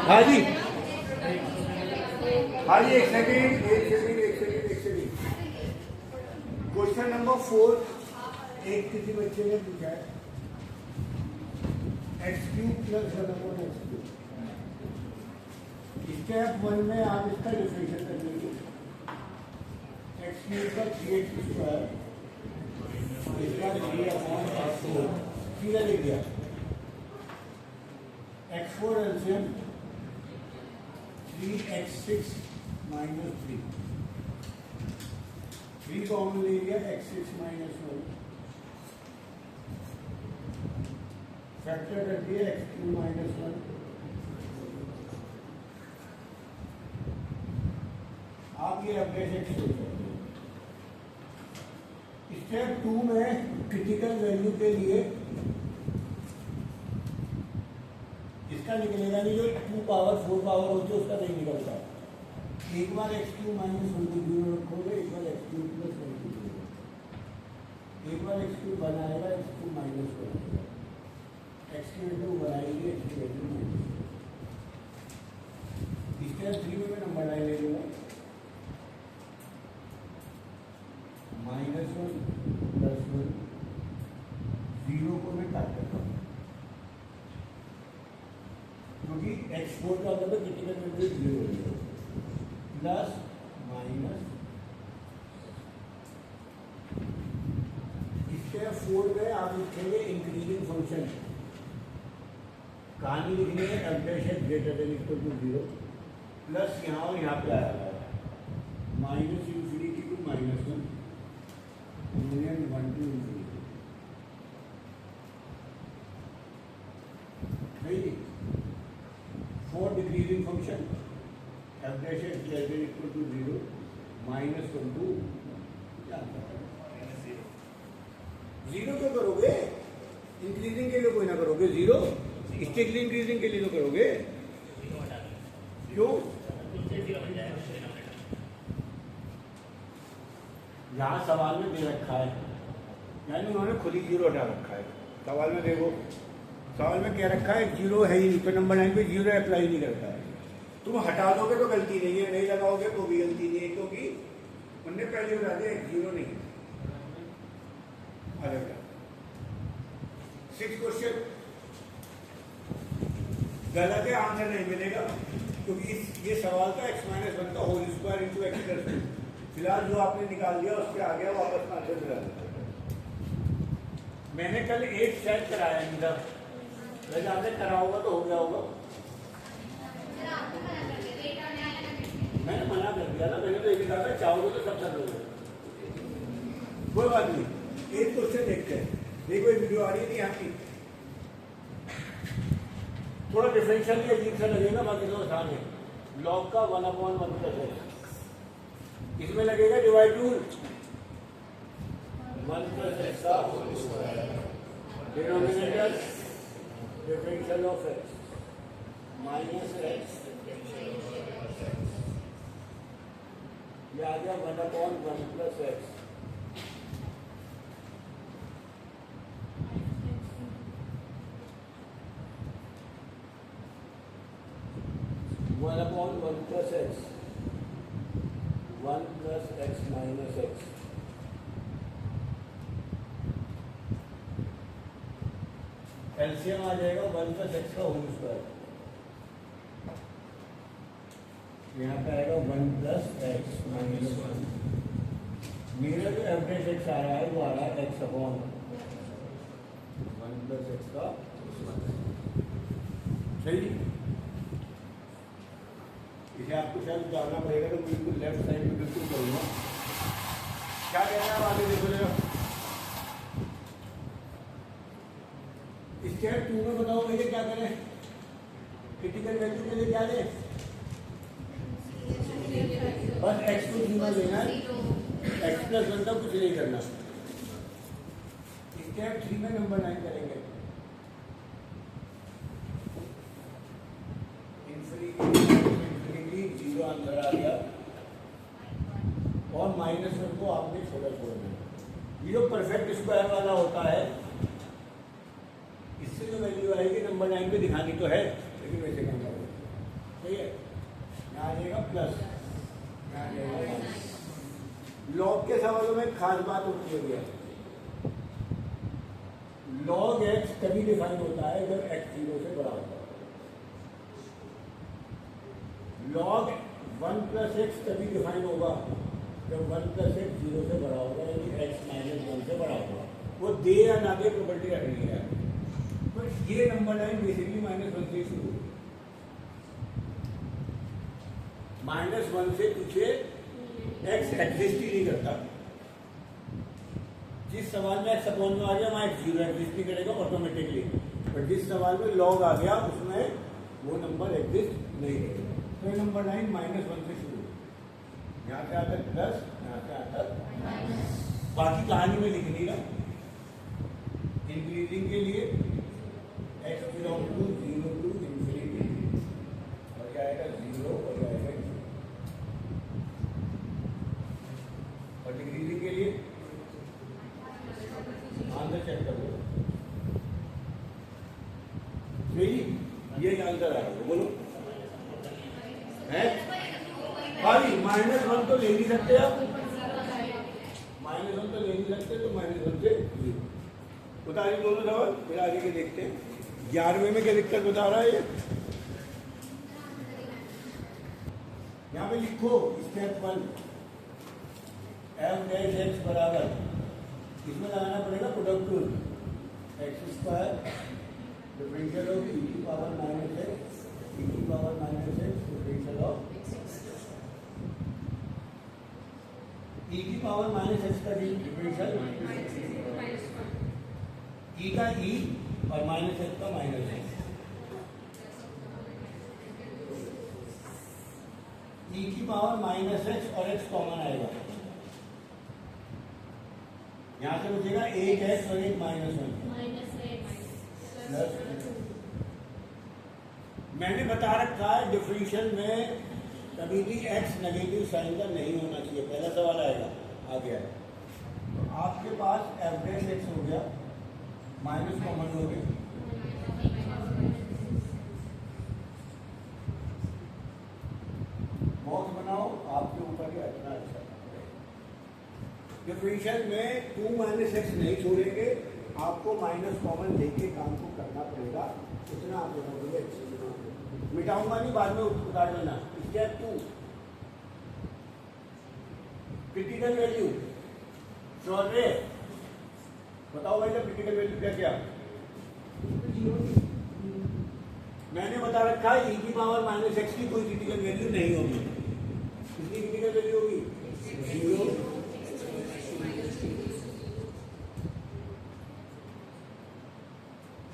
हाँ जी, हाँ जी, एक सेकेंड। क्वेश्चन नंबर 4 एक किसी बच्चे ने पूछा है x³ प्लस 1/x³। स्टेप 1 में आप इसका डिफरेंशियल कर लीजिए। x³ का 3x² इसका 3/4 सीधा लिख दिया। x4 LCM 3x6 minus 3 common ले लिया, x6 माइनस 1 फैक्टर कर दिया x³ माइनस 1। आप ये अपडेट x सोच सकते हैं। स्टेप 2 में क्रिटिकल वैल्यू के लिए इसका निकलेगा नहीं, जो 2 पावर 4 पावर होती है उसका नहीं निकलता। एक बार x³ माइनस 1 को 0 रखोगे, एक बार x³ प्लस 1 को 0, एक बार x³ बनाएगा, x³ माइनस 1 x³ बनाएगी, x³ माइनस। स्टेप 3 में मैं नंबर लाइन ले लूँगा, -1 + 1 0 को मैं काट करता हूँ, क्योंकि x4 का मतलब क्रिटिकल वैल्यू 0 हो गया, प्लस माइनस। स्टेप 4 में आप लिखेंगे इंक्रीजिंग फंक्शन। कहानी लिखनी है एब्डेशन greater than equal to 0 plus यहाँ और यहाँ पे आएगा -∞ to -1 union 1 to ∞। For decreasing function एब्डेशन greater than equal to 0 -1 to 0 क्यों करोगे? इंक्रीजिंग के लिए कोई ना करोगे, 0 स्टेटली इंक्रीजिंग के लिए तो करोगे। क्यों? यहाँ सवाल में दे रखा है, यानी उन्होंने खुद ही 0 हटा रखा है। सवाल में देखो, सवाल में क्या रखा है, 0 है ही नहीं, तो नंबर 9 पे 0 अप्लाई नहीं करता है। तुम हटा दोगे तो गलती नहीं है, नहीं लगाओगे तो भी गलती नहीं है, क्योंकि उनने पहले बता दिया 0 नहीं। अलग 6 क्वेश्चन गलत है, आंसर नहीं मिलेगा, क्योंकि ये सवाल था x-1 का whole square into x plus 2। फिलहाल जो आपने निकाल दिया उसके आगे वापस में आंसर मिला देता। मैंने कल 8 सेट कराया इधर, वैसे आपने करा होगा तो हो गया होगा। मैंने मना कर दिया ना, मैंने तो ये कहा था चाहोगे तो सब कर लोगे, कोई बात नहीं। 1 क्वेश्चन देखते हैं। देखो ये वीडियो आ रही थी यहाँ की, थोड़ा डिफरेंशियल भी अजीब सा लगेगा, बाकी तो आसान है। लॉग का 1/1 प्लस है, इसमें लगेगा डिवाइड रूल 1 + x का denominator differential of x -x, ये आ गया 1/1 plus x। +1 + x 1 + x - x। LCM आ जाएगा 1 + x का होल स्क्वायर, यहाँ पे आएगा 1 + x - 1। मेरा जो एवरेज x आ रहा है वो आ रहा है x/1 + x का सही। इसे आपको शायद जानना पड़ेगा, तो बिल्कुल लेफ्ट साइड में बिल्कुल करूँगा। क्या कहना है आगे देखो जरा। स्टेप 2 में बताओ भैया क्या करें, क्रिटिकल वैल्यू के लिए क्या लें? बस x को 0 लेना है, x + 1 का कुछ नहीं करना। स्टेप 3 में नंबर 9 करेंगे। इनफिनिटी 0 अंदर आ गया, और -1 को आपने छोड़ा छोड़ना। ये जो परफेक्ट स्क्वायर वाला होता है, इससे जो वैल्यू आएगी नंबर 9 पे दिखानी तो है, लेकिन वैसे काम करोगे। प्लस लॉग के सवालों में खास बात होती है भैया, लॉग एक्स तभी डिफाइन होता है जब एक्स 0 से बड़ा होता है। लॉग 1 प्लस एक्स तभी डिफाइन होगा जब 1 प्लस एक्स 0 से बड़ा होगा, यानी एक्स माइनस 1 से बड़ा होगा। वो दे या ना दे प्रॉपर्टी रखनी है, बट ये नंबर लाइन बेसिकली -1 से शुरू, -1 से पीछे एक्स एग्जिस्ट ही नहीं करता। जिस सवाल में एक्स अपॉन में आ गया वहाँ एक्स 0 एग्जिस्ट नहीं करेगा ऑटोमेटिकली, बट जिस सवाल में लॉग आ गया उसमें वो नंबर एग्जिस्ट नहीं करेगा। तो ये नंबर लाइन -1 से शुरू, यहाँ से आता प्लस, यहाँ से आता माइनस। बाकी कहानी में लिख दी ना, इंक्रीजिंग के लिए x belong to 0 to infinity, और क्या आएगा 0 और क्या आएगा 0, और डिक्रीजिंग के लिए आंसर चेक कर लो। ये आंसर आएगा, बोलो है भाई। -1 तो ले नहीं सकते आप, -1 तो ले नहीं सकते, तो -1 से 0 बता रही दोनों सवाल। फिर आगे के देखते हैं 11वें में क्या दिक्कत बता रहा है ये। यहाँ पे लिखो स्टेप 1 f' बराबर, इसमें लगाना पड़ेगा product rule, x² differential of e की पावर -x, e की power -x differential of e की पावर -x का डिफरेंशियल, e का e और -x का -x, e की पावर -x और x कॉमन आएगा, यहाँ से बचेगा एक x और एक -1 मैंने बता रखा है डिफरेंशियल में कभी भी x नेगेटिव साइन का नहीं होना चाहिए। पहला सवाल आएगा, आ गया है। तो आपके पास f' हो गया, माइनस कॉमन हो गया, बॉक्स बनाओ आपके ऊपर ही इतना अच्छा। डिफरेंशियल में 2 - x नहीं छोड़ेंगे, आपको माइनस कॉमन लेके काम को करना पड़ेगा। इतना आप लोगों को मिटाऊंगा नहीं, बाद में उतार लेना। स्टेप 2 क्रिटिकल वैल्यू सॉल्व रे, बताओ भाई क्रिटिकल वैल्यू क्या क्या। मैंने बता रखा है e की पावर -x की कोई क्रिटिकल वैल्यू नहीं होगी। कितनी क्रिटिकल वैल्यू होगी 0।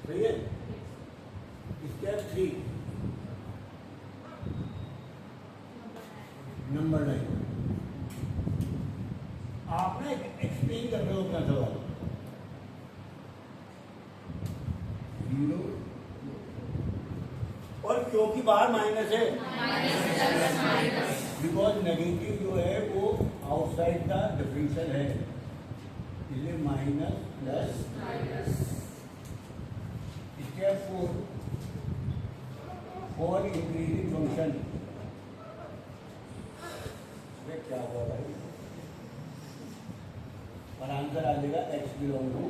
सही है। स्टेप 3 नंबर लाइन, आप ना एक्सप्लेन कर रहे हो अपना सवाल 0, और क्योंकि बाहर माइनस है, बिकॉज नेगेटिव जो है वो आउटसाइड का डिफरेंशियल है, इसलिए minus plus. Step 4 for increasing function, क्या हुआ भाई, और आंसर आ जाएगा x belong to.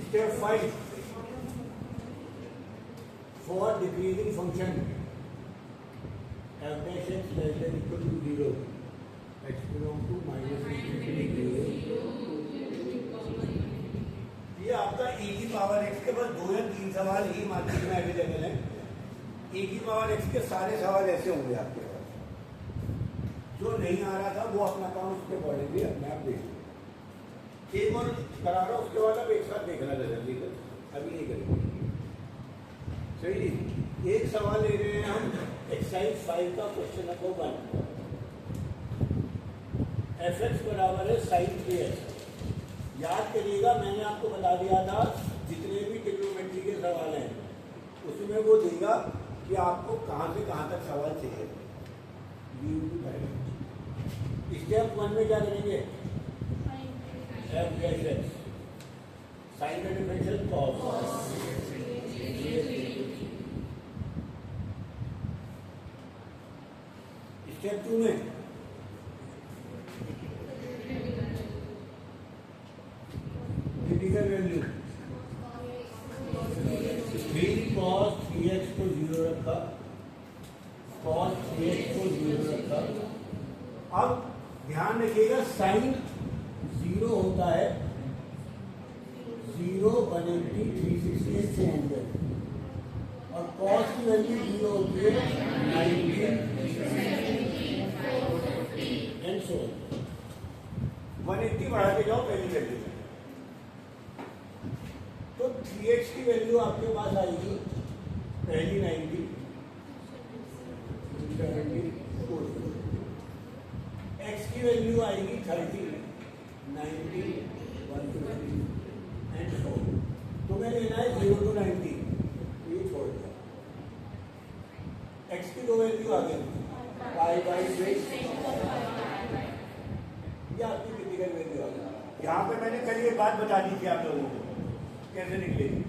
Step 5 for decreasing function f' x less than equal to 0, x belong to -∞। ये आपका e की पावर x के पास 2 या 3 सवाल ही मार्केट में अवेलेबल है। e की पावर x के सारे सवाल ऐसे होंगे आपके पास, जो नहीं आ रहा था वो अपना काम उसके पढ़ेंगे, अपने आप देख। एक और करा रहा उसके बाद अब एक साथ देखना जल्दी कर, अभी नहीं करेंगे। सही जी। एक सवाल ले रहे हैं हम एक्सरसाइज 5 का क्वेश्चन नंबर 1, f(x) बराबर है sin 3x। याद करिएगा मैंने आपको बता दिया था जितने भी ट्रिग्नोमेट्री के सवाल हैं उसमें वो देगा कि आपको कहाँ से कहाँ तक सवाल चाहिए। स्टेप 1 में क्या करेंगे, f(x) साइन का डिफरेंशियल cos, स्टेप 2 में क्रिटिकल वैल्यू 3 cos 3x को 0 रखा, cos 3x को 0 रखा। अब ध्यान रखिएगा साइन 0 होता है 0, 180, 360 से एंगल, और cos की वैल्यू 0 होती है 90 एंड सो 180 बढ़ा के जाओ पहली वैल्यू में। तो 3x की वैल्यू आपके पास आएगी पहली 90, 70, 40, x की वैल्यू आएगी 30, 90, 120 एंड सो। तुम्हें लेना है 0 to 90, ये छोड़ दिया। x की दो वैल्यू आ गई π/6, ये आपकी क्रिटिकल वैल्यू आ गई। यहाँ पे मैंने कल ये बात बता दी थी आप लोगों को कैसे निकलेगी।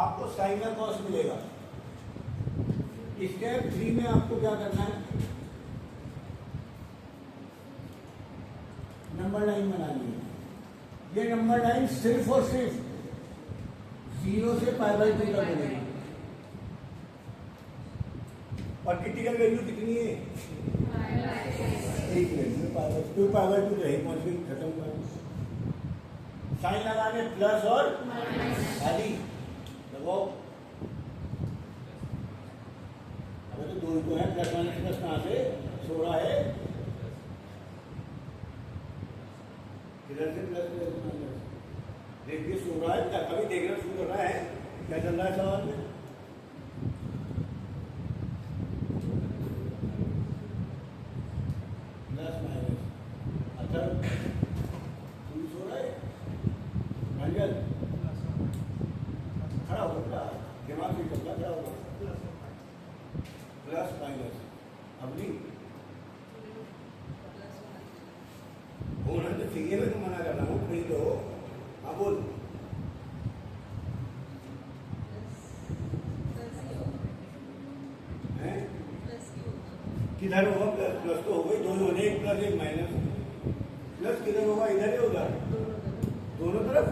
आपको साइन का कॉस मिलेगा। स्टेप 3 में आपको क्या करना है, नंबर लाइन बनानी है। ये नंबर लाइन सिर्फ और सिर्फ 0 से π/2 तक बनेगी। और क्रिटिकल वैल्यू कितनी है, एक वैल्यू π/2 तो यही पहुंच गई, खत्म कर। साइन लगाने प्लस और खाली लगाओ। अबे तो दो ही तो है, प्लस माइनस प्लस कहाँ से 16 है, इधर से प्लस माइनस। देखिए 16 है, कभी देखना शुरू कर रहा है क्या चल रहा है सवाल में। प्लस माइनस अच्छा 16 है, मंगल खड़ा होगा, दिमाग भी चलता खड़ा होगा। प्लस माइनस अपनी होना तो चाहिए, मैं तो मना कर रहा हूँ नहीं तो। हाँ बोल, किधर होगा प्लस, प्लस तो हो गई, दोनों होने, एक प्लस एक माइनस। प्लस किधर होगा, इधर है उधर, दोनों तरफ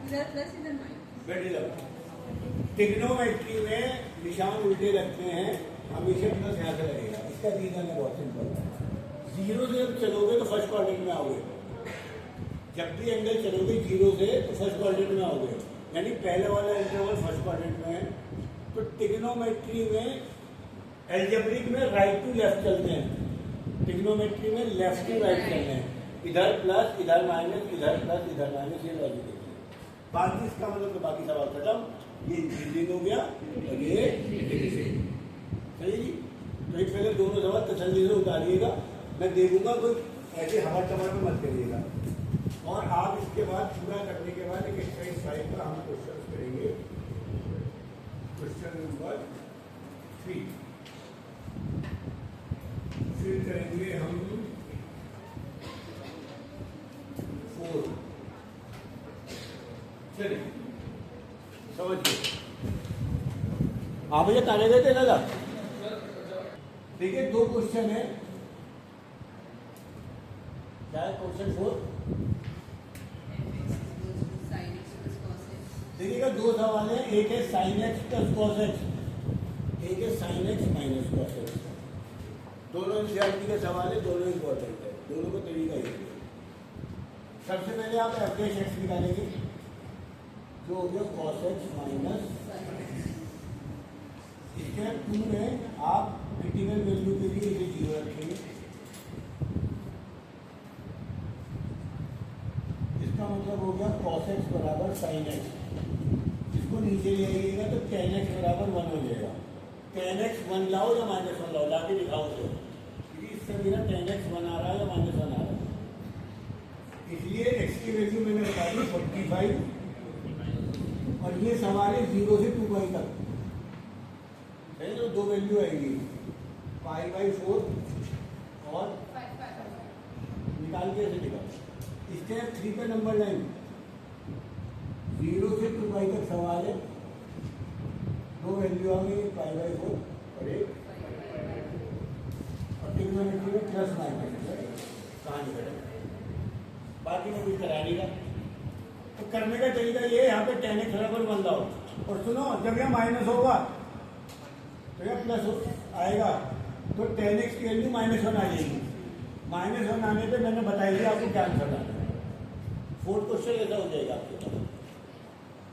इधर प्लस इधर माइनस। बैठ जाओ। ट्रिग्नोमेट्री में निशान उल्टे रखते हैं, हमेशा प्लस यहाँ से लगेगा। इसका रीजन है बहुत सिंपल, 0 से जब चलोगे तो फर्स्ट क्वाड्रेंट में आओगे। जब भी एंगल चलोगे 0 से तो फर्स्ट क्वाड्रेंट में आओगे, यानी पहले वाला इंटरवल फर्स्ट क्वाड्रेंट में है। तो ट्रिग्नोमेट्री में एल्जेब्रिक में राइट टू लेफ्ट चलते हैं, ट्रिग्नोमेट्री में लेफ्ट टू राइट चलते हैं। इधर प्लस इधर माइनस, इधर प्लस इधर माइनस, ये लॉजिक है। बाकी इसका मतलब तो बाकी सवाल खत्म। ये इंजीनियरिंग हो गया और ये सही। तो एक पहले दोनों सवाल तसल्ली से उतारिएगा, मैं देखूंगा, कोई ऐसे हवा चमर में मत करिएगा। और आप इसके बाद पूरा करने के बाद एक एक्सरसाइज 5 का हम क्वेश्चन करेंगे। क्वेश्चन नंबर 3 फिर करेंगे हम 4। चलिए समझिए, आप मुझे ताने देते दादा। देखिए 2 क्वेश्चन है, क्या है क्वेश्चन 4। देखिएगा 2 सवाल है, एक है sine x plus cos x, एक है sine x minus cos x. दोनों एनसीईआरटी के सवाल है, दोनों इंपॉर्टेंट है, दोनों का तरीका ही है। सबसे पहले आप एवरेज एक्स निकालेंगे, जो हो गया कॉस एक्स माइनस। स्टेप 2 में आप क्रिटिकल वैल्यू के लिए इसे 0 रखेंगे। इसका मतलब हो गया cos x बराबर sin x। इसको नीचे ले आइएगा तो tan x बराबर 1 हो जाएगा। tan x 1 लाओ या -1 लाओ, लाके दिखाओ तो, क्योंकि इससे बिना tan x 1 आ रहा है या -1 आ रहा है। इसलिए x की वैल्यू मैंने बता दी 45, और ये सवाल है 0 से 2π तक है, तो 2 वैल्यू आएगी π/4 और निकाल के ऐसे निकाल। स्टेप 3 पे नंबर लाइन 0 से 2π तक सवाल है, 2 वैल्यू आ गई π/4 और 1। और ट्रिग्नोमेट्री में प्लस माइनस है, कहानी खत्म। बाकी में कुछ करा नहीं रहा। तो करने का तरीका ये है, यहाँ पे tan x बराबर 1 लाओ, और सुनो जब यह माइनस होगा तो यह प्लस आएगा, तो tan x की वैल्यू -1 आ जाएगी। -1 आने पे मैंने बताई दिया आपको क्या आंसर लाना है। फोर्थ क्वेश्चन ऐसा हो जाएगा आपके पास।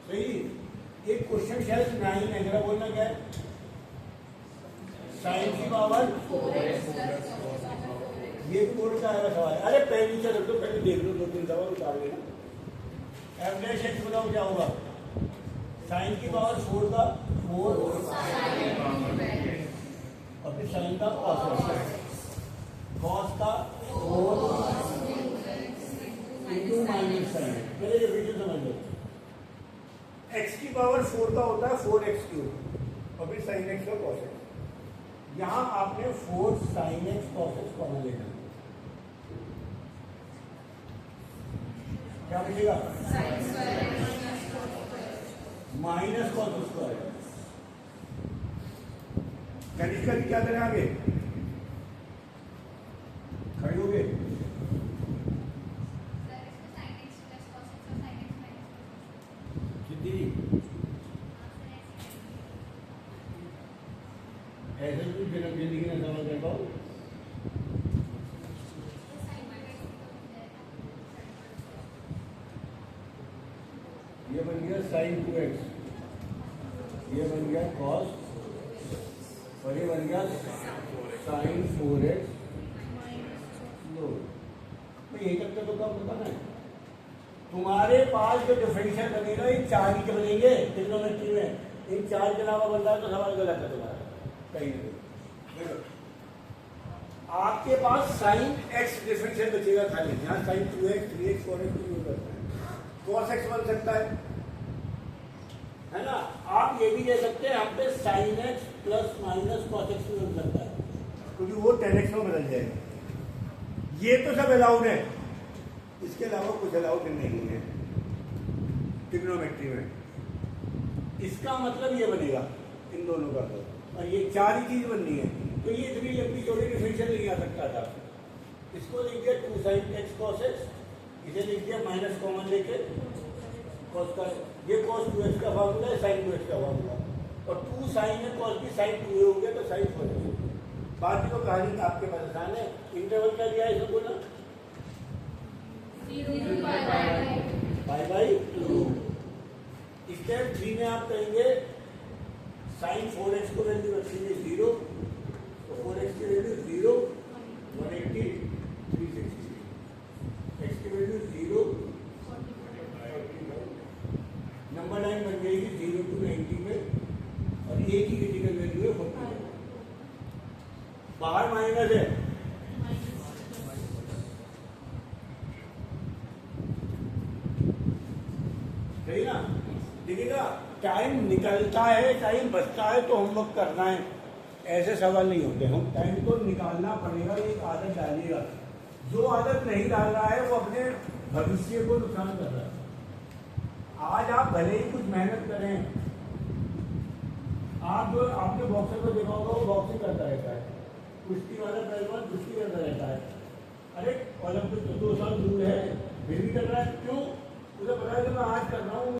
सही। एक क्वेश्चन शायद 9 है, जरा बोलना क्या है? साइन की पावर ये कोड का आएगा सवाल। अरे पहले से रख दो, पहले देख लो, 2-3 सवाल उतार लेना। एफ डैश एक्स बताओ क्या होगा? साइन की पावर 4 का 4 और फिर साइन का कॉस का 4 इंटू माइनस साइन। पहले ये वीडियो समझ लो। एक्स की पावर 4 का होता है 4x क्यूब और फिर साइन एक्स और कॉस एक्स। यहां आपने 4 sine x cos x common लेना। क्या बचेगा? Minus cos square. Kanishka ji क्या करें आगे? खड़े हो गए? सिद्धि जी ऐसे कुछ जिंदगी में समझ कर पाओ। ये बन गया साइन 2x, ये बन गया कॉस, और ये बन गया साइन 4x। तो यही तक तो कब बताना है? तुम्हारे पास जो डिफरेंशियल बनेगा इन 4 ही के बनेंगे ट्रिग्नोमेट्री में। इन 4 के अलावा बन रहा है तो सवाल गलत है तुम्हारा कहीं नहीं। आपके पास साइन x डिफरेंशियल बचेगा खाली, यहाँ sign 2x 3x 4x use करता है। कॉस x बन सकता है ना? आप ये भी ले सकते हैं, यहाँ पे sine x plus minus cos x भी बन सकता है, क्योंकि वो tan x में बदल जाएगा। ये तो सब अलाउड है, इसके अलावा कुछ अलाउड नहीं है ट्रिग्नोमेट्री में। इसका मतलब ये बनेगा इन दोनों का, और ये 4 ही चीज बननी है। तो ये इतनी लंबी चौड़ी डिफरेंशियल नहीं आ सकता था। इसको लिख दिया 2 साइन एक्स कॉस एक्स, इसे लिख दिया माइनस कॉमन लेके कॉस का, ये कॉस 2x का फार्मूला है, साइन 2x का फार्मूला, और 2 साइन है कॉस की साइन 2 हो गया तो साइन 4 है। बाकी तो कहानी आपके पास आसान है। इंटरवल क्या दिया है इसको बोला? π/2। स्टेप 3 में आप कहेंगे साइन 4x को वैल्यू रखेंगे 0, तो 4x की वैल्यू 0, 180, 360, x की वैल्यू 0, नंबर लाइन बन जाएगी 0 to 90 में, और a की क्रिटिकल वैल्यू है 40। बाहर माइनस है, सही ना? देखिएगा टाइम निकलता है, टाइम बचता है तो होमवर्क करना है, ऐसे सवाल नहीं होते। हम टाइम को निकालना पड़ेगा, एक आदत डालिएगा। जो आदत नहीं डाल रहा है वो अपने भविष्य को नुकसान कर रहा है। आज आप भले ही कुछ मेहनत करें, आप जो आपने बॉक्सर को देखा होगा वो बॉक्सिंग करता रहता है, कुश्ती वाला पहलवान कुश्ती करता रहता है। अरे ओलंपिक तो 2 साल दूर है, फिर भी कर रहा है, क्यों? उसे पता है कि मैं आज कर रहा हूँ।